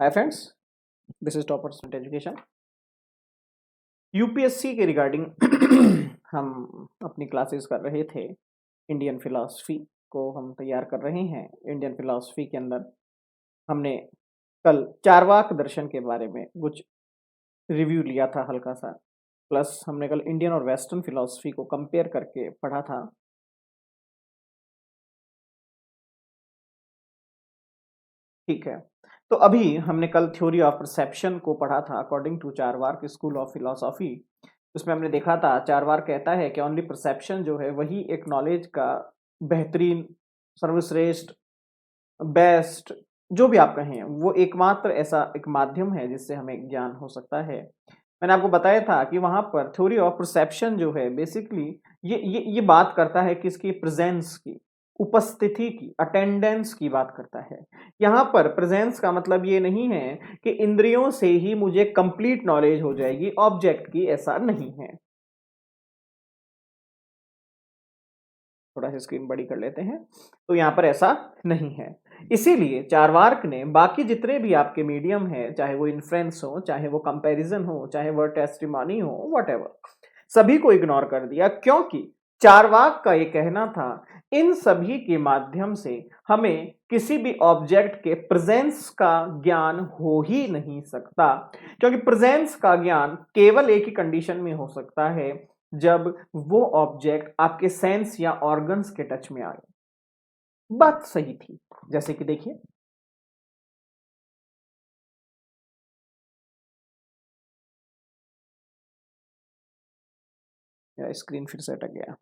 Hi friends, this is topper student education. UPSC के regarding हम अपनी क्लासेस कर रहे थे। इंडियन फिलॉसफी को हम तैयार कर रहे हैं। इंडियन फिलॉसफी के अंदर हमने कल चारवाक दर्शन के बारे में कुछ रिव्यू लिया था हल्का सा, प्लस हमने कल इंडियन और वेस्टर्न फिलॉसफी को कंपेयर करके पढ़ा था। ठीक है, तो अभी हमने कल थ्योरी ऑफ परसेप्शन को पढ़ा था according to Charvaka school of philosophy. उसमें हमने देखा था चारवाक कहता है कि ओनली परसेप्शन जो है वही एक नॉलेज का बेहतरीन, सर्वश्रेष्ठ, बेस्ट, जो भी आप कहें, वो एकमात्र ऐसा एक माध्यम है जिससे हमें ज्ञान हो सकता है। मैंने आपको बताया था कि वहां पर थ्योरी ऑफ परसेप्शन जो है बेसिकली ये बात करता है किसकी, प्रेजेंस की, उपस्थिति की, अटेंडेंस की बात करता है। यहाँ पर प्रेजेंस का मतलब ये नहीं है कि इंद्रियों से ही मुझे कंप्लीट नॉलेज हो जाएगी ऑब्जेक्ट की, ऐसा नहीं है। थोड़ा सा स्क्रीन बड़ी कर लेते हैं, तो यहाँ पर ऐसा नहीं है। इसीलिए चारवाक ने बाकी जितने भी आपके मीडियम है, चाहे वो इन्फ्रेंस हो, चाहे वो कंपैरिजन हो, चाहे वो टेस्टिमोनी हो, व्हाटएवर, सभी को इग्नोर कर दिया, क्योंकि चारवाक का ये कहना था इन सभी के माध्यम से हमें किसी भी ऑब्जेक्ट के प्रेजेंस का ज्ञान हो ही नहीं सकता, क्योंकि प्रेजेंस का ज्ञान केवल एक ही कंडीशन में हो सकता है, जब वो ऑब्जेक्ट आपके सेंस या ऑर्गन्स के टच में आए। बात सही थी। जैसे कि देखिए, स्क्रीन फिर से अटक गया।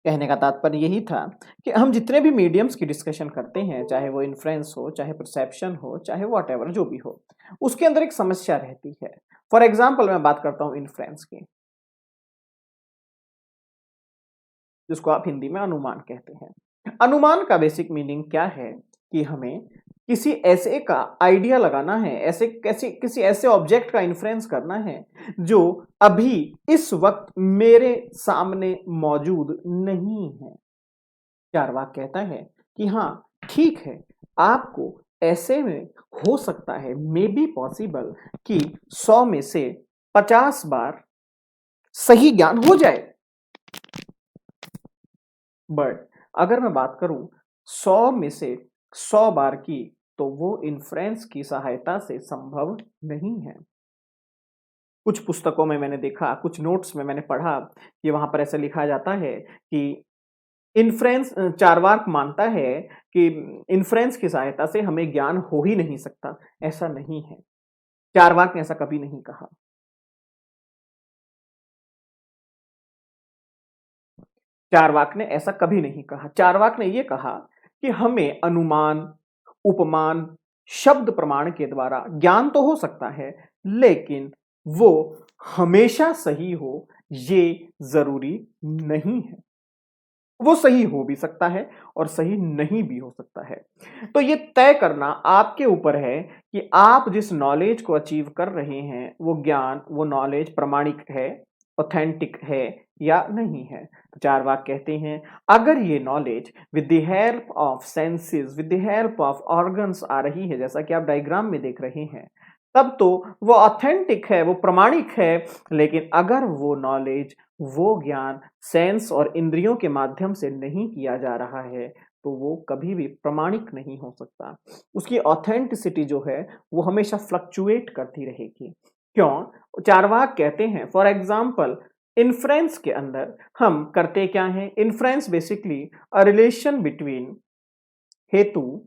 कहने का तात्पर्य यही था कि हम जितने भी मीडियम्स की डिस्कशन करते हैं, चाहे वो इन्फ्रेंस हो, चाहे परसेप्शन हो, चाहे व्हाटएवर जो भी हो, उसके अंदर एक समस्या रहती है। फॉर एग्जाम्पल मैं बात करता हूं इन्फ्रेंस की, जिसको आप हिंदी में अनुमान कहते हैं। अनुमान का बेसिक मीनिंग क्या है कि हमें किसी ऐसे का आइडिया लगाना है, ऐसे किसी ऐसे ऑब्जेक्ट का इन्फ्रेंस करना है जो अभी इस वक्त मेरे सामने मौजूद नहीं है। चारवाक कहता है कि हाँ ठीक है, आपको ऐसे में हो सकता है, मे बी पॉसिबल, कि 100 में से 50 बार सही ज्ञान हो जाए, बट अगर मैं बात करूं 100 में से 100 बार की, तो वो इन्फ्रेंस की सहायता से संभव नहीं है। कुछ पुस्तकों में मैंने देखा, कुछ नोट्स में मैंने पढ़ा कि वहां पर ऐसा लिखा जाता है कि इन्फ्रेंस, चारवाक मानता है कि इन्फ्रेंस की सहायता से हमें ज्ञान हो ही नहीं सकता। ऐसा नहीं है, चारवाक ने ऐसा कभी नहीं कहा। चारवाक ने ऐसा कभी नहीं कहा। चारवाक ने यह कहा कि हमें अनुमान, उपमान, शब्द प्रमाण के द्वारा ज्ञान तो हो सकता है, लेकिन वो हमेशा सही हो ये जरूरी नहीं है। वो सही हो भी सकता है और सही नहीं भी हो सकता है। तो ये तय करना आपके ऊपर है कि आप जिस नॉलेज को अचीव कर रहे हैं, वो ज्ञान, वो नॉलेज प्रमाणिक है, ऑथेंटिक है या नहीं है। तो चारवाक कहते हैं अगर ये knowledge with the help of senses, with the help of organs आ रही है, जैसा कि आप डायग्राम में देख रहे हैं, तब तो वो ऑथेंटिक है, वो प्रमाणिक है। लेकिन अगर वो नॉलेज, वो ज्ञान सेंस और इंद्रियों के माध्यम से नहीं किया जा रहा है, तो वो कभी भी प्रमाणिक नहीं हो सकता। उसकी ऑथेंटिसिटी जो है वो हमेशा फ्लक्चुएट करती रहेगी। क्यों? चारवाक कहते हैं फॉर एग्जाम्पल इन्फ्रेंस के अंदर हम करते क्या है, inference basically a relation between हेतु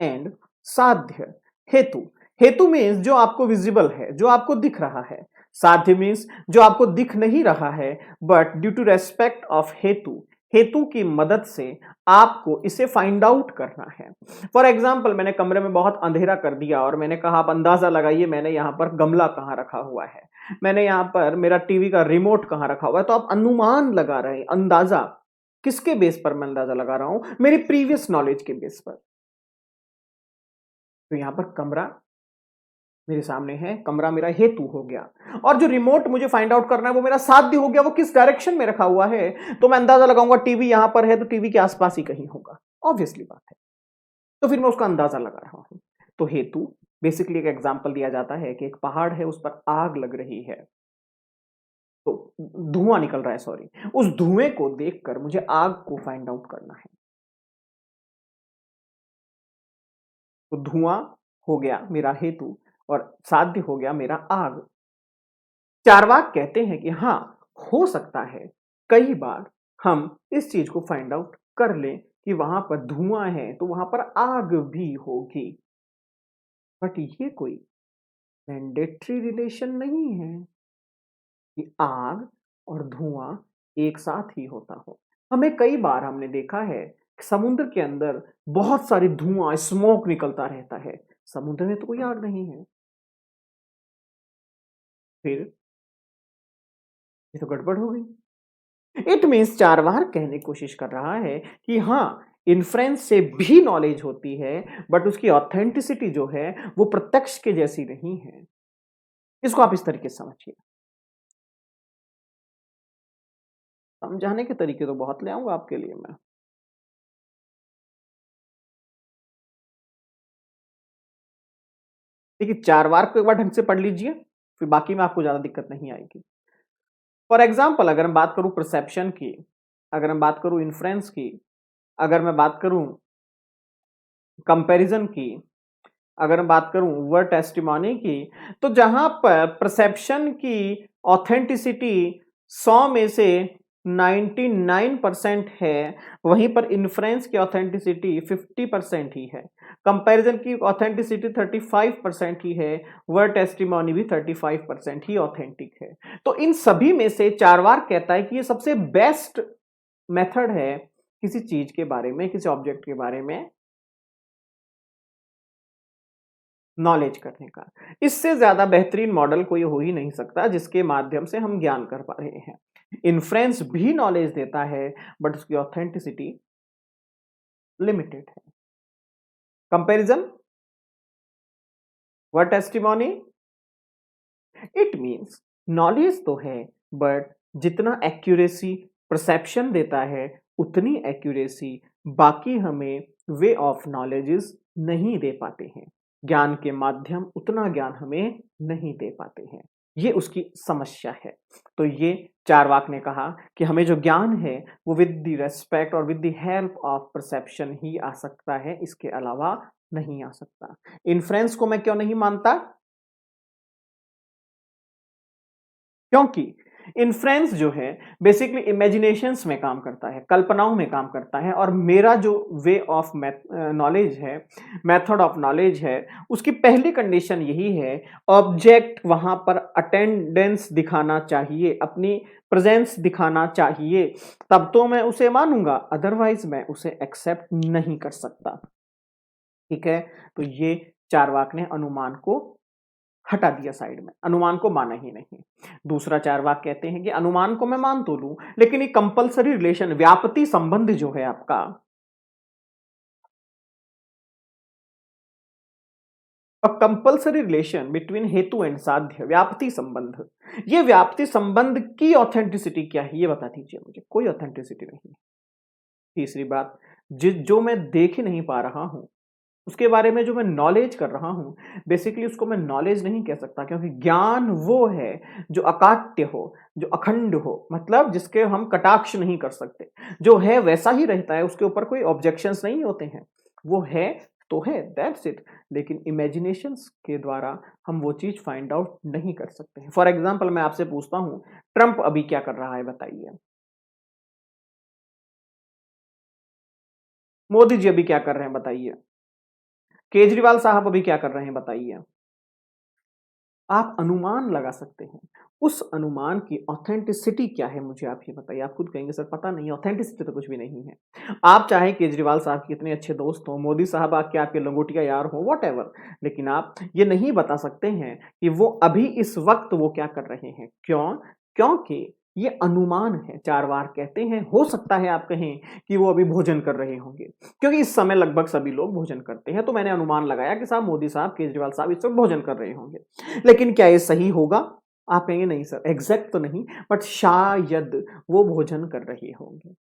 एंड साध्य। हेतु, हेतु मीन्स जो आपको विजिबल है, जो आपको दिख रहा है। साध्य मीन्स जो आपको दिख नहीं रहा है, but due to respect of हेतु, हेतु की मदद से आपको इसे फाइंड आउट करना है। फॉर एग्जाम्पल मैंने कमरे में बहुत अंधेरा कर दिया और मैंने कहा आप अंदाजा लगाइए मैंने यहां पर गमला कहां रखा हुआ है, मैंने यहां पर मेरा टीवी का रिमोट कहां रखा हुआ है। तो आप अनुमान लगा रहे हैं, अंदाजा। किसके बेस पर मैं अंदाजा लगा रहा हूं? मेरी प्रीवियस नॉलेज के बेस पर। तो यहां पर कमरा मेरे सामने है, कमरा मेरा हेतु हो गया, और जो रिमोट मुझे फाइंड आउट करना है वो मेरा साध्य हो गया। वो किस डायरेक्शन में रखा हुआ है, तो मैं अंदाजा लगाऊंगा टीवी यहां पर है तो टीवी के आसपास ही कहीं होगा। ऑब्वियसली बात है। तो फिर मैं उसका अंदाजा लगा रहा हूं। तो हेतु बेसिकली एक एग्जांपल दिया जाता है कि एक पहाड़ है, उस पर आग लग रही है, तो धुआं निकल रहा है, सॉरी, उस धुएं को देखकर मुझे आग को फाइंड आउट करना है। तो धुआं हो गया मेरा हेतु और साध्य हो गया मेरा आग। चार्वाक कहते हैं कि हाँ, हो सकता है कई बार हम इस चीज को फाइंड आउट कर लें कि वहां पर धुआं है तो वहां पर आग भी होगी, बट ये कोई मैंडेटरी रिलेशन नहीं है कि आग और धुआं एक साथ ही होता हो। हमें कई बार हमने देखा है कि समुद्र के अंदर बहुत सारी धुआं, स्मोक निकलता रहता है, समुद्र में तो कोई आग नहीं है। फिर ये तो गड़बड़ हो गई। इट मीन्स चारवाक कहने की कोशिश कर रहा है कि हाँ, इन्फ्रेंस से भी नॉलेज होती है, बट उसकी ऑथेंटिसिटी जो है वो प्रत्यक्ष के जैसी नहीं है। इसको आप इस तरीके से समझिए। समझाने के तरीके तो बहुत ले आऊंगा आपके लिए मैं। देखिए, चारवाक को एक बार ढंग से पढ़ लीजिए, फिर बाकी में आपको ज्यादा दिक्कत नहीं आएगी। फॉर एग्जाम्पल, अगर मैं बात करूं परसेप्शन की, अगर मैं बात करूं इन्फ्रेंस की, अगर मैं बात करूं कंपैरिजन की, अगर मैं बात करूं वर्ड टेस्टिमोनी की, तो जहां पर परसेप्शन की ऑथेंटिसिटी 100 में से 99% है, वहीं पर इन्फ्रेंस की ऑथेंटिसिटी 50% ही है। कंपैरिजन की ऑथेंटिसिटी 35% ही है, वर्ड टेस्टिमोनी भी 35% ही ऑथेंटिक है। तो इन सभी में से चारवाक कहता है कि ये सबसे बेस्ट मेथड है किसी चीज के बारे में, किसी ऑब्जेक्ट के बारे में नॉलेज करने का। इससे ज्यादा बेहतरीन मॉडल कोई हो ही नहीं सकता जिसके माध्यम से हम ज्ञान कर पा रहे हैं। इन्फ्रेंस भी नॉलेज देता है, बट उसकी ऑथेंटिसिटी लिमिटेड है। Comparison, word testimony, it means knowledge तो है, बट जितना एक्यूरेसी परसेप्शन देता है उतनी एक्यूरेसी बाकी हमें वे ऑफ नॉलेजेस नहीं दे पाते हैं। ज्ञान के माध्यम उतना ज्ञान हमें नहीं दे पाते हैं। ये उसकी समस्या है। तो ये चारवाक ने कहा कि हमें जो ज्ञान है वो विद द रेस्पेक्ट और with the help of perception ही आ सकता है, इसके अलावा नहीं आ सकता। इन्फ्रेंस को मैं क्यों नहीं मानता? क्योंकि इन्फ्रेंस जो है बेसिकली इमेजिनेशंस में काम करता है, कल्पनाओं में काम करता है, और मेरा जो वे ऑफ नॉलेज है, मेथड ऑफ नॉलेज है, उसकी पहली कंडीशन यही है, ऑब्जेक्ट वहां पर अटेंडेंस दिखाना चाहिए, अपनी प्रेजेंस दिखाना चाहिए, तब तो मैं उसे मानूंगा, अदरवाइज मैं उसे एक्सेप्ट नहीं कर सकता। ठीक है, तो ये चारवाक ने अनुमान को हटा दिया साइड में, अनुमान को माना ही नहीं। दूसरा चारवाक कहते हैं कि अनुमान को मैं मान तो लूं, लेकिन ये कंपलसरी रिलेशन, व्यापती संबंध जो है आपका, कंपलसरी रिलेशन बिटवीन हेतु एंड साध्य, व्याप्ति संबंध, ये व्याप्ति संबंध की ऑथेंटिसिटी क्या है ये बता दीजिए मुझे। कोई ऑथेंटिसिटी नहीं। तीसरी बात, जिस जो मैं देख ही नहीं पा रहा हूं, उसके बारे में जो मैं नॉलेज कर रहा हूं, बेसिकली उसको मैं नॉलेज नहीं कह सकता, क्योंकि ज्ञान वो है जो अकाट्य हो, जो अखंड हो, मतलब जिसके हम कटाक्ष नहीं कर सकते, जो है वैसा ही रहता है, उसके ऊपर कोई ऑब्जेक्शंस नहीं होते हैं, वो है तो है, दैट्स इट। लेकिन इमेजिनेशंस के द्वारा हम वो चीज फाइंड आउट नहीं कर सकते हैं। फॉर एग्जाम्पल, मैं आपसे पूछता हूं, ट्रंप अभी क्या कर रहा है बताइए? मोदी जी अभी क्या कर रहे हैं बताइए? केजरीवाल साहब अभी क्या कर रहे हैं बताइए? आप अनुमान लगा सकते हैं। उस अनुमान की ऑथेंटिसिटी क्या है मुझे आप ये बताइए। आप खुद कहेंगे सर पता नहीं, ऑथेंटिसिटी तो कुछ भी नहीं है। आप चाहे केजरीवाल साहब के कितने अच्छे दोस्त हो, मोदी साहब आपके आपके लंगोटिया यार हो, वॉटेवर, लेकिन आप ये नहीं बता सकते हैं कि वो अभी इस वक्त वो क्या कर रहे हैं। क्यों? क्योंकि ये अनुमान है। चारवाक कहते हैं हो सकता है आप कहें कि वो अभी भोजन कर रहे होंगे, क्योंकि इस समय लगभग सभी लोग भोजन करते हैं, तो मैंने अनुमान लगाया कि साहब मोदी साहब, केजरीवाल साहब इस वक्त भोजन कर रहे होंगे। लेकिन क्या ये सही होगा? आप कहेंगे नहीं सर, एग्जैक्ट तो नहीं, बट शायद वो भोजन कर रहे होंगे।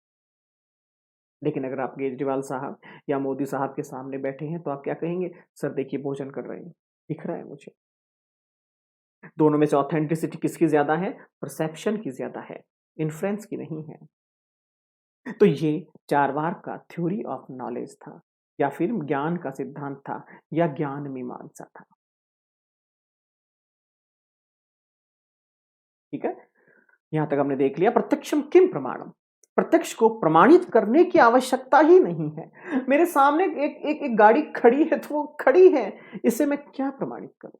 लेकिन अगर आप केजरीवाल साहब या मोदी साहब के सामने बैठे हैं तो आप क्या कहेंगे? सर देखिए भोजन कर रहे हैं, दिख रहा है मुझे। दोनों में से ऑथेंटिसिटी किसकी ज़्यादा है? परसेप्शन की ज़्यादा है, इन्फ्लुएंस की नहीं है। तो ये चारवाक का थ्योरी ऑफ नॉलेज था, या फिर ज्ञान का सिद्धांत था, या ज्ञान मीमांसा था। ठीक है? यहां तक हमने देख लिया प्रत्यक्षम किम प्रमाणम। प्रत्यक्ष को प्रमाणित करने की आवश्यकता ही नहीं है। मेरे सामने एक गाड़ी खड़ी है तो वो खड़ी है, इसे मैं क्या प्रमाणित करूं?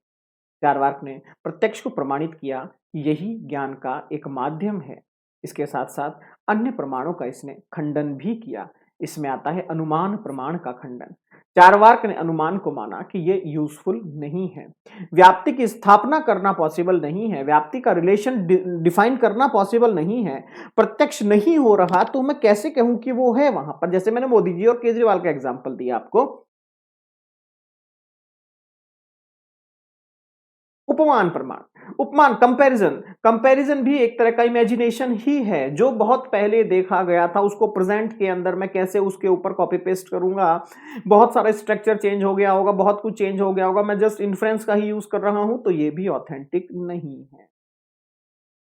चारवाक ने प्रत्यक्ष को प्रमाणित किया कि यही ज्ञान का एक माध्यम है। इसके साथ साथ अन्य प्रमाणों का इसने खंडन भी किया। इसमें आता है अनुमान प्रमाण का खंडन। चारवाक ने अनुमान को माना कि ये यूजफुल नहीं है, व्याप्ति की स्थापना करना पॉसिबल नहीं है, व्याप्ति का रिलेशन डिफाइन करना पॉसिबल नहीं है, प्रत्यक्ष नहीं हो रहा तो मैं कैसे कहूं कि वो है वहां पर। जैसे मैंने मोदी जी और केजरीवाल का एग्जाम्पल दिया आपको। उपमान प्रमाण, उपमान कंपैरिजन, कंपैरिजन भी एक तरह का इमेजिनेशन ही है, जो बहुत पहले देखा गया था उसको प्रेजेंट के अंदर मैं कैसे उसके ऊपर कॉपी पेस्ट करूंगा। बहुत सारा स्ट्रक्चर चेंज हो गया होगा, बहुत कुछ चेंज हो गया होगा, मैं जस्ट इन्फ्रेंस का ही यूज कर रहा हूं, तो ये भी ऑथेंटिक नहीं है।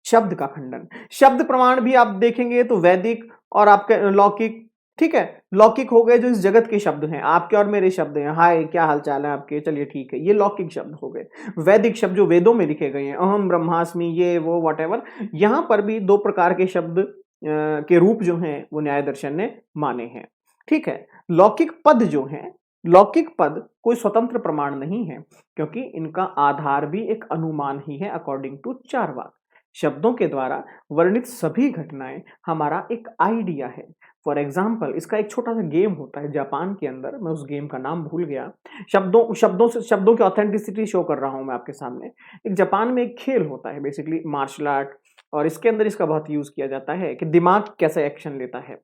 शब्द का खंडन, शब्द प्रमाण भी आप देखेंगे तो वैदिक और आपके लौकिक, ठीक है, लौकिक हो गए जो इस जगत के शब्द हैं, आपके और मेरे शब्द हैं, हाय क्या हालचाल है आपके, चलिए ठीक है, ये लौकिक शब्द हो गए। वैदिक शब्द जो वेदों में लिखे गए हैं, अहम ब्रह्मास्मि, ये वो वॉटेवर, यहां पर भी दो प्रकार के शब्द के रूप जो हैं वो न्याय दर्शन ने माने हैं। ठीक है, लौकिक पद जो हैं, लौकिक पद कोई स्वतंत्र प्रमाण नहीं है, क्योंकि इनका आधार भी एक अनुमान ही है अकॉर्डिंग टू चारवाक। शब्दों के द्वारा वर्णित सभी घटनाएं हमारा एक आइडिया है। फॉर एग्जाम्पल इसका एक छोटा सा गेम होता है जापान के अंदर, मैं उस गेम का नाम भूल गया। शब्दों शब्दों से शब्दों की ऑथेंटिसिटी शो कर रहा हूं मैं आपके सामने। एक जापान में एक खेल होता है बेसिकली मार्शल आर्ट, और इसके अंदर इसका बहुत यूज किया जाता है कि दिमाग कैसे एक्शन लेता है।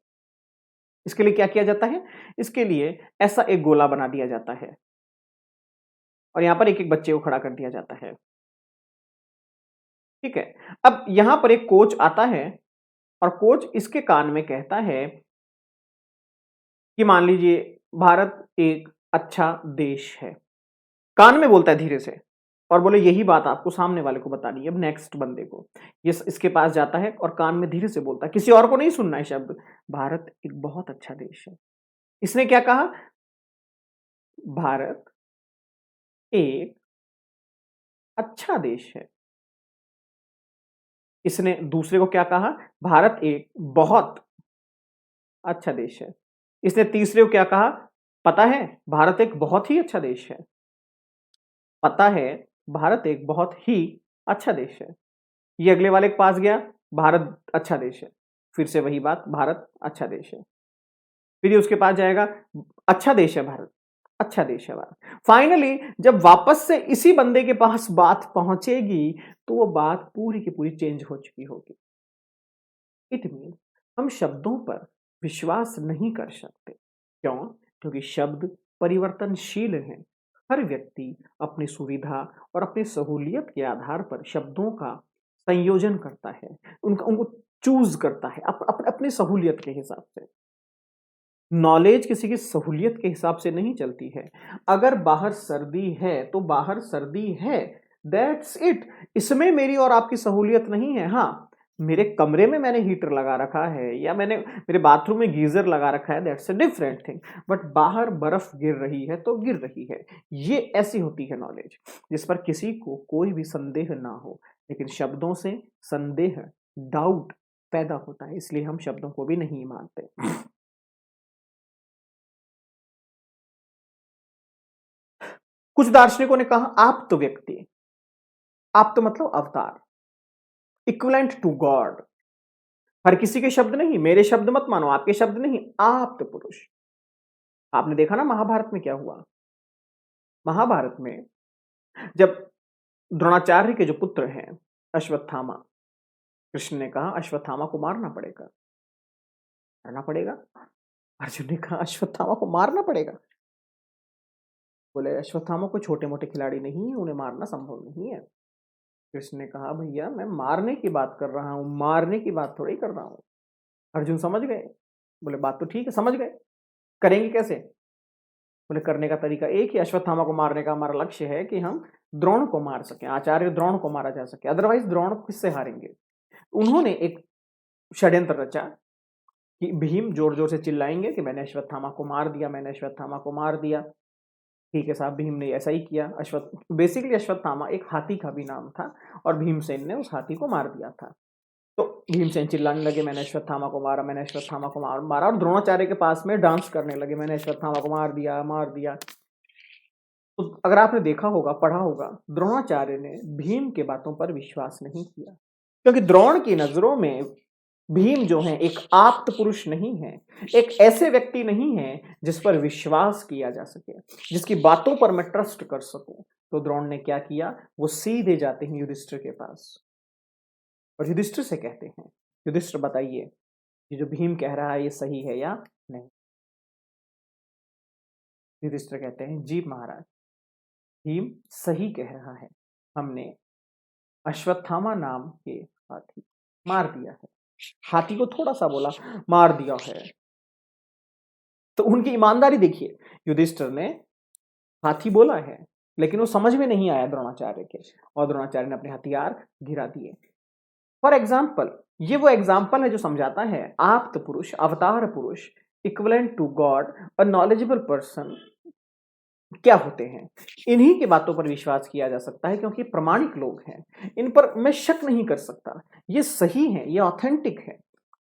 इसके लिए क्या किया जाता है? इसके लिए ऐसा एक गोला बना दिया जाता है और यहां पर एक एक बच्चे को खड़ा कर दिया जाता है। ठीक है, अब यहां पर एक कोच आता है और कोच इसके कान में कहता है कि मान लीजिए भारत एक अच्छा देश है। कान में बोलता है धीरे से, और बोले यही बात आपको सामने वाले को बतानी है। अब नेक्स्ट बंदे को ये इसके पास जाता है और कान में धीरे से बोलता है, किसी और को नहीं सुनना है शब्द, भारत एक बहुत अच्छा देश है। इसने क्या कहा? भारत एक अच्छा देश है। इसने दूसरे को क्या कहा? भारत एक बहुत अच्छा देश है। इसने तीसरे को क्या कहा? पता है भारत एक बहुत ही अच्छा देश है। पता है भारत एक बहुत ही अच्छा देश है। ये अगले वाले के पास गया, भारत अच्छा देश है। फिर से वही बात, भारत अच्छा देश है। फिर ये उसके पास जाएगा, अच्छा देश है भारत, अच्छा देश है भारत। फाइनली जब वापस से इसी बंदे के पास बात पहुंचेगी तो वो बात पूरी की पूरी चेंज हो चुकी होगी। इट मीन हम शब्दों पर विश्वास नहीं कर सकते। क्यों? क्योंकि शब्द परिवर्तनशील हैं। हर व्यक्ति अपनी सुविधा और अपनी सहूलियत के आधार पर शब्दों का संयोजन करता है, उनका उनको चूज करता है अपनी सहूलियत के हिसाब से। नॉलेज किसी की सहूलियत के हिसाब से नहीं चलती है। अगर बाहर सर्दी है तो बाहर सर्दी है, दैट्स इट। इसमें मेरी और आपकी सहूलियत नहीं है। हाँ, मेरे कमरे में मैंने हीटर लगा रखा है या मैंने मेरे बाथरूम में गीजर लगा रखा है, that's a different thing. But बाहर बर्फ गिर रही है तो गिर रही है। ये ऐसी होती है नॉलेज जिस पर किसी को कोई भी संदेह ना हो। लेकिन शब्दों से संदेह, डाउट पैदा होता है, इसलिए हम शब्दों को भी नहीं मानते। कुछ दार्शनिकों ने कहा आप तो व्यक्ति, आप तो मतलब अवतार, इक्विवेलेंट टू गॉड। हर किसी के शब्द नहीं, मेरे शब्द मत मानो, आपके शब्द नहीं, आप तो पुरुष। आपने देखा ना महाभारत में क्या हुआ? महाभारत में जब द्रोणाचार्य के जो पुत्र हैं अश्वत्थामा, कृष्ण ने कहा अश्वत्थामा को मारना पड़ेगा। मारना पड़ेगा? अर्जुन ने कहा अश्वत्थामा को मारना पड़ेगा। बोले अश्वत्थामा को छोटे मोटे खिलाड़ी नहीं है, उन्हें मारना संभव नहीं है। कृष्ण ने कहा भैया मैं मारने की बात कर रहा हूं, मारने की बात थोड़ी कर रहा हूं। अर्जुन समझ गए। बोले बात तो ठीक है, समझ गए, करेंगे कैसे? बोले करने का तरीका एक ही, अश्वत्थामा को मारने का हमारा लक्ष्य है कि हम द्रोण को मार सकें, आचार्य द्रोण को मारा जा सके, अदरवाइज द्रोण किससे हारेंगे? उन्होंने एक षड्यंत्र रचा कि भीम जोर जोर से चिल्लाएंगे कि मैंने अश्वत्थामा को मार दिया, मैंने अश्वत्थामा को मार दिया। ठीक है साहब, भीम ने ऐसा ही किया। बेसिकली अश्वत्थामा एक हाथी का भी नाम था और भीमसेन ने उस हाथी को मार दिया था। तो भीमसेन चिल्लाने लगे मैंने अश्वत्थामा को मारा, मैंने अश्वत्थामा को मारा, और द्रोणाचार्य के पास में डांस करने लगे, मैंने अश्वत्थामा को मार दिया, मार दिया। तो अगर आपने देखा होगा, पढ़ा होगा, द्रोणाचार्य ने भीम के बातों पर विश्वास नहीं किया, क्योंकि द्रोण की नजरों में भीम जो है एक आप्त पुरुष नहीं है, एक ऐसे व्यक्ति नहीं है जिस पर विश्वास किया जा सके, जिसकी बातों पर मैं ट्रस्ट कर सकूं। तो द्रोण ने क्या किया, वो सीधे जाते हैं युधिष्ठिर के पास और युधिष्ठिर से कहते हैं, युधिष्ठिर बताइए ये जो भीम कह रहा है ये सही है या नहीं? युधिष्ठिर कहते हैं जी महाराज, भीम सही कह रहा है, हमने अश्वत्थामा नाम के हाथी मार दिया है। हाथी को थोड़ा सा बोला मार दिया है, तो उनकी ईमानदारी देखिए, युधिष्ठिर ने हाथी बोला है लेकिन वो समझ में नहीं आया द्रोणाचार्य के, और द्रोणाचार्य ने अपने हथियार गिरा दिए। फॉर एग्जाम्पल, ये वो एग्जाम्पल है जो समझाता है आप्त पुरुष, अवतार पुरुष, equivalent to God, a knowledgeable person क्या होते हैं। इन्हीं की बातों पर विश्वास किया जा सकता है क्योंकि प्रामाणिक लोग हैं, इन पर मैं शक नहीं कर सकता, ये सही है, ये ऑथेंटिक है।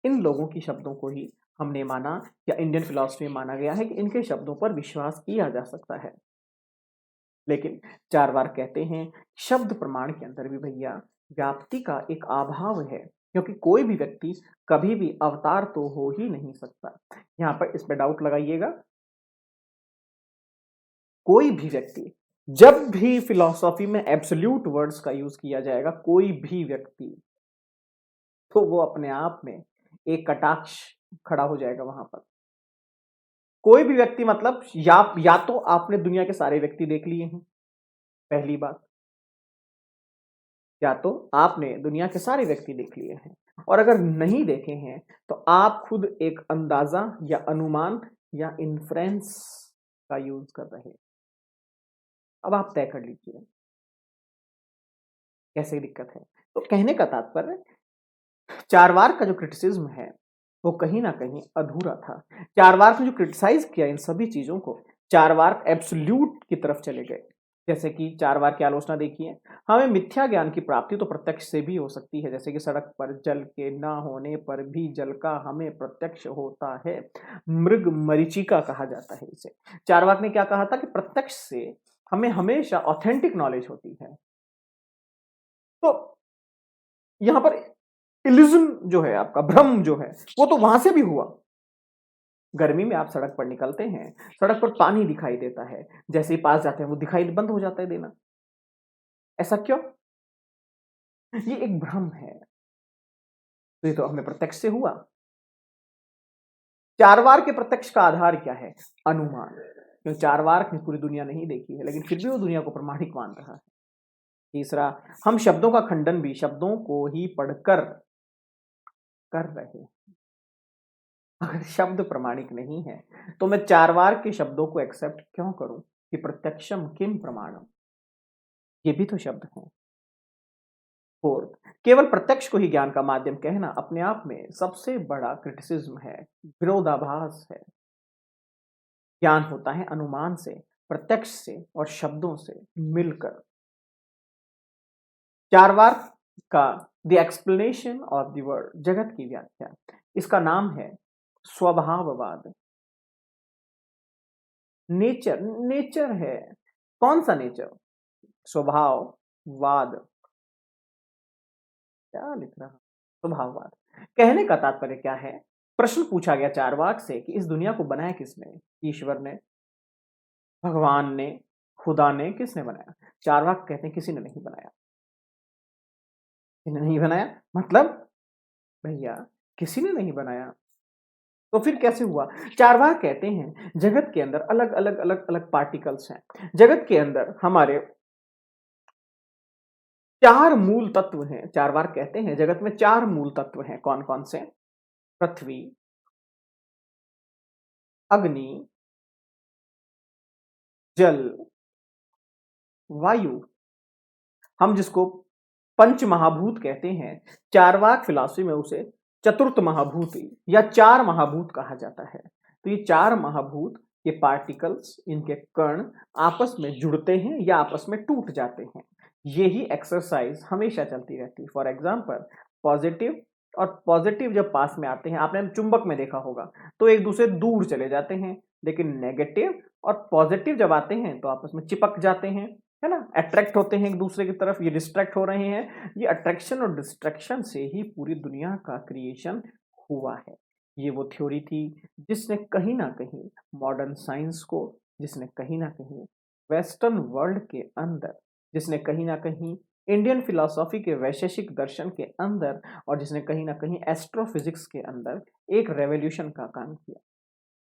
इन लोगों की शब्दों को ही हमने माना, या इंडियन फिलॉसफी में माना गया है कि इनके शब्दों पर विश्वास किया जा सकता है। लेकिन चार बार कहते हैं शब्द प्रमाण के अंदर भी भैया व्याप्ति का एक अभाव है, क्योंकि कोई भी व्यक्ति कभी भी अवतार तो हो ही नहीं सकता। यहां पर इस पे डाउट लगाइएगा, कोई भी व्यक्ति, जब भी फिलॉसफी में एब्सोल्यूट वर्ड्स का यूज किया जाएगा, कोई भी व्यक्ति, तो वो अपने आप में एक कटाक्ष खड़ा हो जाएगा वहां पर। कोई भी व्यक्ति मतलब या तो आपने दुनिया के सारे व्यक्ति देख लिए हैं, पहली बात, या तो आपने दुनिया के सारे व्यक्ति देख लिए हैं, और अगर नहीं देखे हैं तो आप खुद एक अंदाजा या अनुमान या इन्फ्रेंस का यूज कर रहे हैं। अब आप तय कर लीजिए कैसे दिक्कत है। तो कहने का तात्पर्य, चारवाक का जो क्रिटिसिज्म है वो कहीं ना कहीं अधूरा था। चारवाक ने जो क्रिटिसाइज किया इन सभी चीजों को, चारवाक एब्सोल्यूट की तरफ चले गए। जैसे कि चारवाक की आलोचना देखिए, हमें मिथ्या ज्ञान की प्राप्ति तो प्रत्यक्ष से भी हो सकती है, जैसे कि सड़क पर जल के ना होने पर भी जल का हमें प्रत्यक्ष होता है, मृग मरीचिका कहा जाता है इसे। चारवाक ने क्या कहा था कि प्रत्यक्ष से हमें हमेशा ऑथेंटिक नॉलेज होती है। तो यहां पर इल्यूजन जो है, आपका भ्रम जो है, वो तो वहां से भी हुआ। गर्मी में आप सड़क पर निकलते हैं, सड़क पर पानी दिखाई देता है, जैसे ही पास जाते हैं वो दिखाई बंद हो जाता है देना। ऐसा क्यों? ये एक भ्रम है। तो ये तो हमें प्रत्यक्ष से हुआ। चारवाक के प्रत्यक्ष का आधार क्या है? अनुमान। क्योंकि चारवाक ने पूरी दुनिया नहीं देखी है, लेकिन फिर भी वो दुनिया को प्रमाणिक मान रहा है। तीसरा, हम शब्दों का खंडन भी शब्दों को ही पढ़कर कर रहे हैं। अगर शब्द प्रमाणिक नहीं है तो मैं चारवाक के शब्दों को एक्सेप्ट क्यों करूं कि प्रत्यक्षम किम प्रमाणम, ये भी तो शब्द हैं। फोर्थ, केवल प्रत्यक्ष को ही ज्ञान का माध्यम कहना अपने आप में सबसे बड़ा क्रिटिसिज्म है, विरोधाभास है। ज्ञान होता है अनुमान से, प्रत्यक्ष से और शब्दों से मिलकर। चारवाक का the explanation of the world, जगत की व्याख्या, इसका नाम है स्वभाववाद। नेचर, नेचर है। कौन सा नेचर? स्वभाववाद। क्या लिख रहा? स्वभाववाद। कहने का तात्पर्य क्या है? प्रश्न पूछा गया चारवाक से कि इस दुनिया को बनाया किसने? ईश्वर ने, भगवान ने, खुदा ने, किसने बनाया? चारवाक कहते हैं किसी ने नहीं बनाया। किसी ने नहीं बनाया मतलब भैया किसी ने नहीं बनाया, तो फिर कैसे हुआ? चारवाक कहते हैं जगत के अंदर अलग अलग अलग अलग पार्टिकल्स हैं। जगत के अंदर हमारे चार मूल तत्व हैं। चारवाक कहते हैं जगत में चार मूल तत्व हैं। कौन कौन से? पृथ्वी, अग्नि, जल, वायु, हम जिसको पंच महाभूत कहते हैं, चार्वाक फिलॉसफी में उसे चतुर्थ महाभूत या चार महाभूत कहा जाता है। तो ये चार महाभूत, ये पार्टिकल्स, इनके कण आपस में जुड़ते हैं या आपस में टूट जाते हैं। यही एक्सरसाइज हमेशा चलती रहती है। फॉर एग्जाम्पल, पॉजिटिव और पॉजिटिव जब पास में आते हैं, आपने चुंबक में देखा होगा, तो एक दूसरे दूर चले जाते हैं, लेकिन नेगेटिव और पॉजिटिव जब आते हैं तो आपस में चिपक जाते हैं, है ना, अट्रैक्ट होते हैं एक दूसरे की तरफ। ये डिस्ट्रैक्ट हो रहे हैं। ये अट्रैक्शन और डिस्ट्रैक्शन से ही पूरी दुनिया का क्रिएशन हुआ है। ये वो थ्योरी थी जिसने कहीं ना कहीं मॉडर्न साइंस को, जिसने कहीं ना कहीं वेस्टर्न वर्ल्ड के अंदर, जिसने कहीं ना कहीं इंडियन फिलॉसफी के वैशेषिक दर्शन के अंदर, और जिसने कहीं ना कहीं एस्ट्रोफिजिक्स के अंदर एक रेवोल्यूशन का काम किया।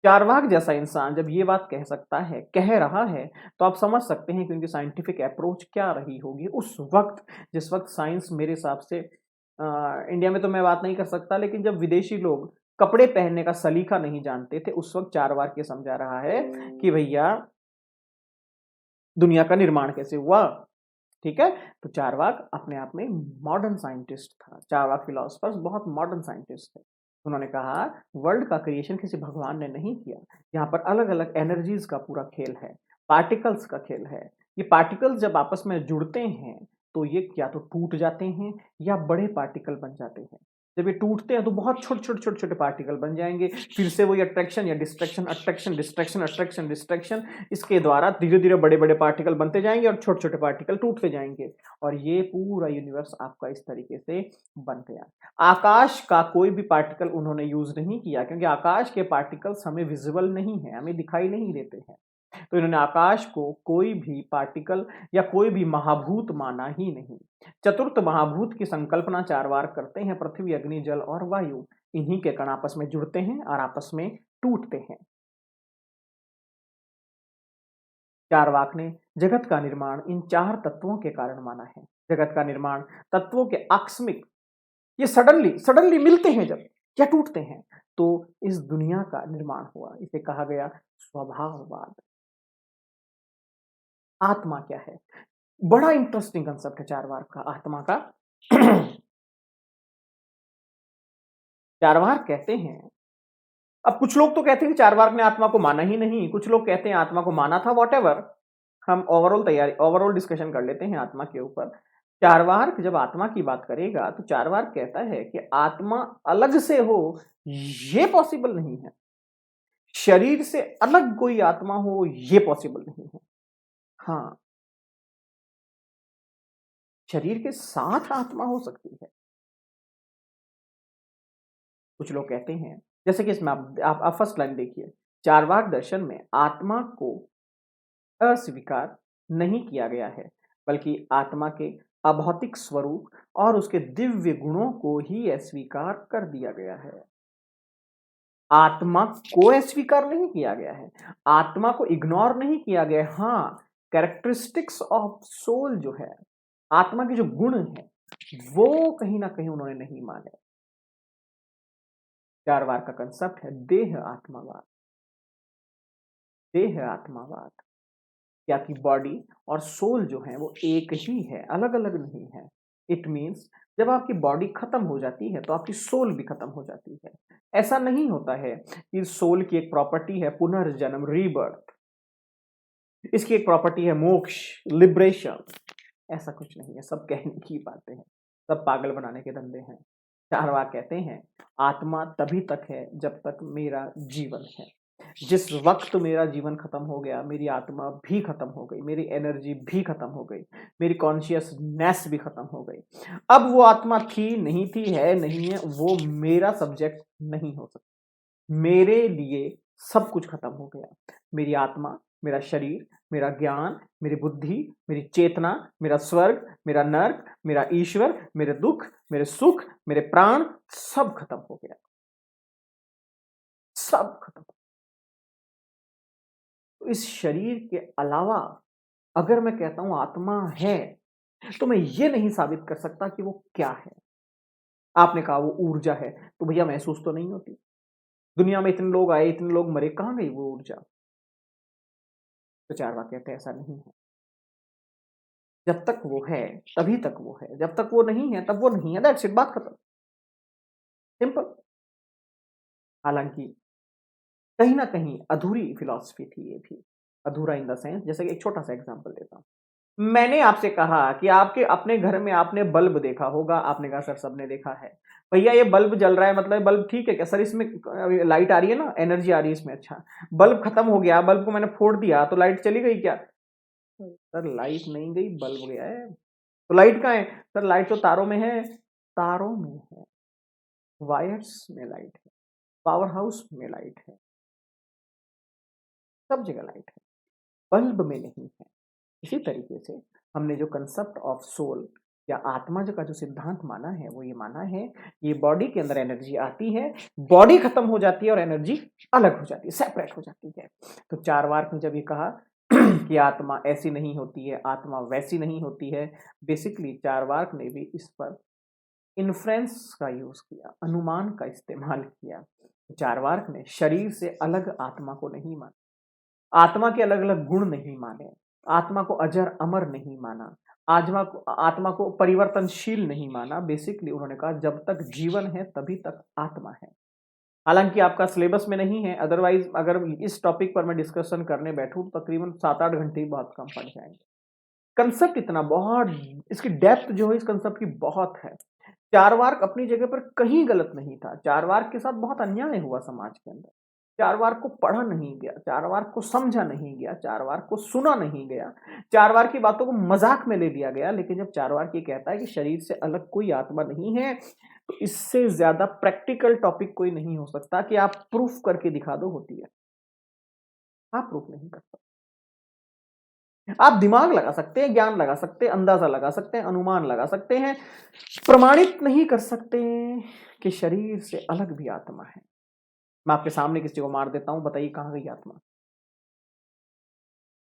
चार्वाक जैसा इंसान जब ये बात कह सकता है, कह रहा है, तो आप समझ सकते हैं कि उनकी साइंटिफिक अप्रोच क्या रही होगी उस वक्त, जिस वक्त साइंस मेरे हिसाब से इंडिया में तो मैं बात नहीं कर सकता, लेकिन जब विदेशी लोग कपड़े पहनने का सलीका नहीं जानते थे, उस वक्त चारवाक ये समझा रहा है कि भैया दुनिया का निर्माण कैसे हुआ। ठीक है, तो चारवाक अपने आप में मॉडर्न साइंटिस्ट था। चारवाक फिलोसफर्स बहुत मॉडर्न साइंटिस्ट थे। उन्होंने कहा वर्ल्ड का क्रिएशन किसी भगवान ने नहीं किया, यहाँ पर अलग अलग एनर्जीज का पूरा खेल है, पार्टिकल्स का खेल है। ये पार्टिकल्स जब आपस में जुड़ते हैं तो ये या तो टूट जाते हैं या बड़े पार्टिकल बन जाते हैं। जब ये टूटते हैं तो बहुत छोटे छोटे छोटे छोटे पार्टिकल बन जाएंगे, फिर से वही अट्रैक्शन या distraction, attraction distraction, attraction distraction, इसके द्वारा धीरे धीरे बड़े बड़े पार्टिकल बनते जाएंगे और छोटे छोटे पार्टिकल टूटते जाएंगे, और ये पूरा यूनिवर्स आपका इस तरीके से बन गया। आकाश का कोई भी पार्टिकल उन्होंने यूज नहीं किया, क्योंकि आकाश के पार्टिकल्स हमें विजिबल नहीं है, हमें दिखाई नहीं देते हैं। तो इन्होंने आकाश को कोई भी पार्टिकल या कोई भी महाभूत माना ही नहीं। चतुर्थ महाभूत की संकल्पना चारवाक करते हैं, पृथ्वी, अग्नि, जल और वायु। इन्हीं के कण आपस में जुड़ते हैं और आपस में टूटते हैं। चारवाक ने जगत का निर्माण इन चार तत्वों के कारण माना है। जगत का निर्माण तत्वों के आकस्मिक, ये सडनली सडनली मिलते हैं जब या टूटते हैं, तो इस दुनिया का निर्माण हुआ। इसे कहा गया स्वभाववाद। आत्मा क्या है? बड़ा इंटरेस्टिंग कंसेप्ट है चारवाक का, आत्मा का। चारवाक कहते हैं, अब कुछ लोग तो कहते हैं कि चारवाक ने आत्मा को माना ही नहीं, कुछ लोग कहते हैं आत्मा को माना था। व्हाटएवर, हम ओवरऑल डिस्कशन कर लेते हैं आत्मा के ऊपर। चारवाक जब आत्मा की बात करेगा तो चारवाक कहता है कि आत्मा अलग से हो ये पॉसिबल नहीं है, शरीर से अलग कोई आत्मा हो ये पॉसिबल नहीं है। हाँ, शरीर के साथ आत्मा हो सकती है। कुछ लोग कहते हैं, जैसे कि इसमें आप फर्स्ट लाइन देखिए, चारवाक दर्शन में आत्मा को अस्वीकार नहीं किया गया है, बल्कि आत्मा के अभौतिक स्वरूप और उसके दिव्य गुणों को ही अस्वीकार कर दिया गया है। आत्मा को अस्वीकार नहीं किया गया है, आत्मा को इग्नोर नहीं किया गया। हाँ, कैरेक्टरिस्टिक्स ऑफ सोल जो है, आत्मा के जो गुण है, वो कहीं ना कहीं उन्होंने नहीं माने। चारवाक का कंसेप्ट है देह आत्मावाद। देह आत्मावाद, कि आपकी बॉडी और सोल जो है वो एक ही है, अलग अलग नहीं है। इट मीन्स जब आपकी बॉडी खत्म हो जाती है तो आपकी सोल भी खत्म हो जाती है। ऐसा नहीं होता है कि सोल की एक प्रॉपर्टी है पुनर्जन्म, रीबर्थ, इसकी एक प्रॉपर्टी है मोक्ष, लिबरेशन। ऐसा कुछ नहीं है, सब कहने की बातें हैं, सब पागल बनाने के धंधे हैं। चारवाक कहते हैं आत्मा तभी तक है जब तक मेरा जीवन है। जिस वक्त मेरा जीवन खत्म हो गया, मेरी आत्मा भी खत्म हो गई, मेरी एनर्जी भी खत्म हो गई, मेरी कॉन्शियसनेस भी खत्म हो गई। अब वो आत्मा थी नहीं थी, है नहीं है, वो मेरा सब्जेक्ट नहीं हो सकता। मेरे लिए सब कुछ खत्म हो गया। मेरी आत्मा, मेरा शरीर, मेरा ज्ञान, मेरी बुद्धि, मेरी चेतना, मेरा स्वर्ग, मेरा नर्क, मेरा ईश्वर, मेरे दुख, मेरे सुख, मेरे प्राण, सब खत्म हो गया, सब खत्म। तो इस शरीर के अलावा अगर मैं कहता हूं आत्मा है, तो मैं ये नहीं साबित कर सकता कि वो क्या है। आपने कहा वो ऊर्जा है, तो भैया महसूस तो नहीं होती। दुनिया में इतने लोग आए, इतने लोग मरे, कहाँ गई वो ऊर्जा? तो चारवाक कहते हैं ऐसा नहीं है। जब तक वो है, तभी तक वो है, जब तक वो नहीं है, तब वो नहीं है, दैट्स इट, बात खत्म। सिंपल। हालाँकि कहीं न कहीं अधूरी फिलॉसफी थी ये भी। अधूरा इन द सेंस, जैसे कि एक छोटा-सा एग्ज़ाम्पल देता हूँ। मैंने आपसे कहा कि आपके अपने घर में आपने बल्ब देखा होगा, आपने कहा सर सबने देखा है। भैया ये बल्ब जल रहा है मतलब बल्ब ठीक है क्या? सर इसमें लाइट आ रही है ना, एनर्जी आ रही है इसमें, अच्छा। बल्ब खत्म हो गया, बल्ब को मैंने फोड़ दिया तो लाइट चली गई क्या? सर लाइट नहीं गई, बल्ब गया है। तो लाइट कहाँ है? सर लाइट तो तारों में है। तारों में है, वायर्स में लाइट है, पावर हाउस में लाइट है, सब जगह लाइट है, बल्ब में नहीं है। इसी तरीके से हमने जो कंसेप्ट ऑफ सोल या आत्मा जो का जो सिद्धांत माना है वो ये माना है, ये बॉडी के अंदर एनर्जी आती है, बॉडी खत्म हो जाती है और एनर्जी अलग हो जाती है, सेपरेट हो जाती है। तो चार वार ने जब ये कहा कि आत्मा ऐसी नहीं होती है, आत्मा वैसी नहीं होती है, बेसिकली चार वार ने भी इस पर इन्फ्रेंस का यूज किया, अनुमान का इस्तेमाल किया। चारवाक ने शरीर से अलग आत्मा को नहीं माना, आत्मा के अलग अलग गुण नहीं माने, आत्मा को अजर अमर नहीं माना, आत्मा को परिवर्तनशील नहीं माना। बेसिकली उन्होंने कहा जब तक जीवन है तभी तक आत्मा है। हालांकि आपका सिलेबस में नहीं है, अदरवाइज अगर इस टॉपिक पर मैं डिस्कशन करने बैठूं तो तकरीबन 7-8 घंटे ही बहुत कम पड़ जाएंगे। कंसेप्ट इतना बहुत, इसकी डेप्थ जो है इस कंसेप्ट की बहुत है। चारवाक अपनी जगह पर कहीं गलत नहीं था, चारवाक के साथ बहुत अन्याय हुआ समाज के अंदर। चारवाक को पढ़ा नहीं गया, चारवाक को समझा नहीं गया, चारवाक को सुना नहीं गया, चारवाक की बातों को मजाक में ले लिया गया। लेकिन जब चारवाक ये कहता है कि शरीर से अलग कोई आत्मा नहीं है, तो इससे ज्यादा प्रैक्टिकल टॉपिक कोई नहीं हो सकता कि आप प्रूफ करके दिखा दो होती है। आप प्रूफ नहीं कर सकते। आप दिमाग लगा सकते हैं, ज्ञान लगा सकते हैं, अंदाजा लगा सकते हैं, अनुमान लगा सकते हैं, प्रमाणित नहीं कर सकते कि शरीर से अलग भी आत्मा है। मैं आपके सामने किसी को मार देता हूं, बताइए कहां गई आत्मा?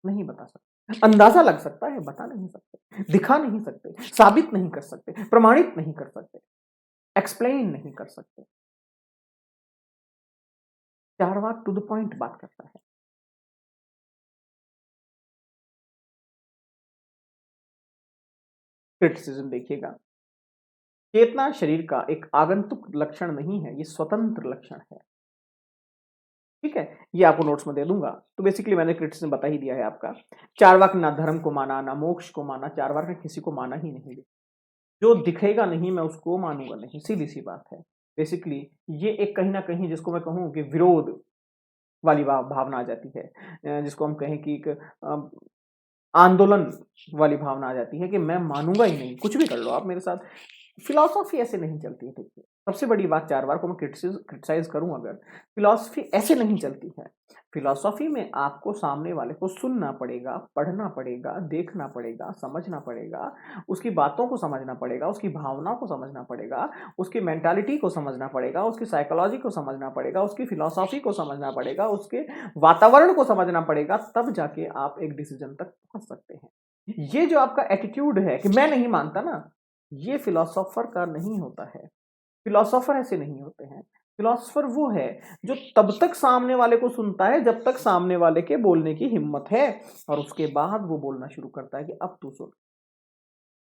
नहीं बता सकते। अंदाजा लग सकता है, बता नहीं सकते, दिखा नहीं सकते, साबित नहीं कर सकते, प्रमाणित नहीं कर सकते, एक्सप्लेन नहीं कर सकते। चारवाक टू द पॉइंट बात करता है। क्रिटिसिज्म देखिएगा, चेतना शरीर का एक आगंतुक लक्षण नहीं है, ये स्वतंत्र लक्षण है। ठीक है, ये आपको नोट्स में दे दूंगा। तो बेसिकली मैंने क्रिटिसिज्म बता ही दिया है आपका। चारवाक ना धर्म को माना, ना मोक्ष को माना, चारवाक ने किसी को माना ही नहीं। जो दिखेगा नहीं मैं उसको मानूंगा नहीं, सीधी सी बात है। बेसिकली ये एक कहीं ना कहीं जिसको मैं कहूं कि विरोध वाली भावना आ जाती है, जिसको हम कहें कि एक आंदोलन वाली भावना आ जाती है कि मैं मानूंगा ही नहीं, कुछ भी कर लो आप मेरे साथ। फिलॉसफी ऐसे नहीं चलती है। देखिए सबसे बड़ी बात, चार बार को मैं क्रिटिसाइज करूं अगर, फिलॉसफी ऐसे नहीं चलती है। फिलॉसफी में आपको सामने वाले को सुनना पड़ेगा, पढ़ना पड़ेगा, देखना पड़ेगा, समझना पड़ेगा, उसकी बातों को समझना पड़ेगा, उसकी भावनाओं को समझना पड़ेगा, उसकी मेंटालिटी को समझना पड़ेगा, उसकी साइकोलॉजी को समझना पड़ेगा, उसकी फिलॉसफी को समझना पड़ेगा, उसके वातावरण को समझना पड़ेगा, तब जाके आप एक डिसीजन तक पहुंच सकते हैं। ये जो आपका एटीट्यूड है कि मैं नहीं मानता ना, ये फिलोसोफर का नहीं होता है। फिलोसोफर ऐसे नहीं होते हैं। फिलोसोफर वो है जो तब तक सामने वाले को सुनता है जब तक सामने वाले के बोलने की हिम्मत है, और उसके बाद वो बोलना शुरू करता है कि अब तू सुन।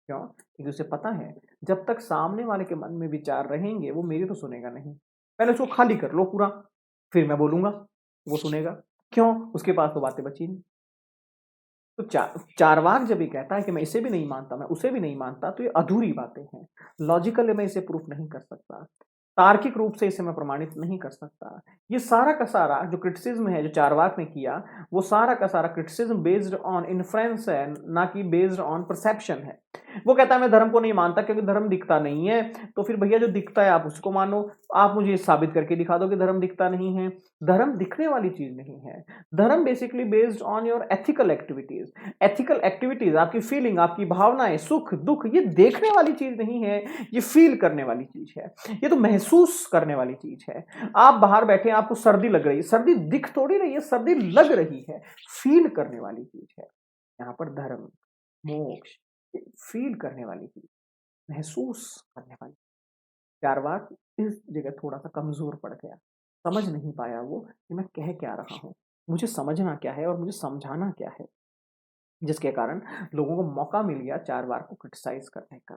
क्यों? क्योंकि उसे पता है जब तक सामने वाले के मन में विचार रहेंगे वो मेरी तो सुनेगा नहीं। पहले उसको खाली कर लो पूरा, फिर मैं बोलूंगा, वो सुनेगा। क्यों? उसके पास तो बातें बची नहीं। तो चारवाक जब ये कहता है कि मैं इसे भी नहीं मानता, मैं उसे भी नहीं मानता, तो ये अधूरी बातें हैं। लॉजिकली मैं इसे प्रूफ नहीं कर सकता, तार्किक रूप से इसे मैं प्रमाणित नहीं कर सकता। ये सारा का सारा जो क्रिटिसिज्म है जो चारवाक ने किया, वो सारा का सारा क्रिटिसिज्म बेस्ड ऑन इन्फ्रेंस है, ना कि बेस्ड ऑन परसेप्शन है। वो कहता है मैं धर्म को नहीं मानता क्योंकि धर्म दिखता नहीं है। तो फिर भैया जो दिखता है आप उसको मानो, आप मुझे साबित करके दिखा दो कि धर्म दिखता नहीं है। धर्म दिखने वाली चीज नहीं है। धर्म basically based on your ethical activities. Ethical activities, आपकी फीलिंग, आपकी भावनाएं, सुख दुख, ये देखने वाली चीज नहीं है, ये फील करने वाली चीज है, ये तो महसूस करने वाली चीज है। आप बाहर बैठे हैं, आपको सर्दी लग रही है, सर्दी दिख थोड़ी रही है, सर्दी लग रही है, फील करने वाली चीज है। यहाँ पर धर्म, मोक्ष, फील करने वाली चीज, महसूस करने वाली। चारवाक इस जगह थोड़ा सा कमजोर पड़ गया। समझ नहीं पाया वो कि मैं कह क्या रहा हूँ, मुझे समझना क्या है और मुझे समझाना क्या है, जिसके कारण लोगों को मौका मिल गया चारवाक को क्रिटिसाइज करने का।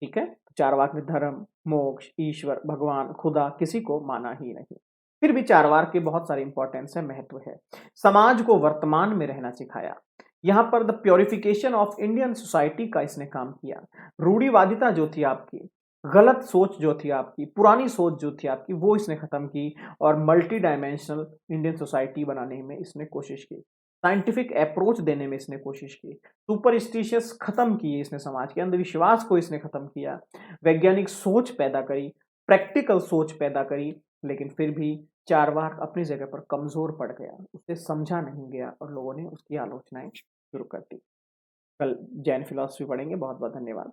ठीक है, चारवाक ने धर्म, मोक्ष, ईश्वर, भगवान, खुदा किसी को माना ही नहीं। फिर भी चारवाक के बहुत सारे इंपॉर्टेंस है, महत्व है। समाज को वर्तमान में रहना सिखाया। यहाँ पर the purification of Indian society का इसने काम किया। रूढ़िवादिता जो थी आपकी, गलत सोच जो थी आपकी, पुरानी सोच जो थी आपकी, वो इसने खत्म की और मल्टी डायमेंशनल इंडियन सोसाइटी बनाने में इसने कोशिश की। साइंटिफिक अप्रोच देने में इसने कोशिश की। सुपरस्टिशियस खत्म किए इसने, समाज के अंधविश्वास को इसने खत्म किया। वैज्ञानिक सोच पैदा करी, प्रैक्टिकल सोच पैदा करी। लेकिन फिर भी चारवाक अपनी जगह पर कमजोर पड़ गया, उसे समझा नहीं गया और लोगों ने उसकी आलोचनाएं शुरू कर दी। कल जैन फिलॉसफी पढ़ेंगे। बहुत बहुत धन्यवाद।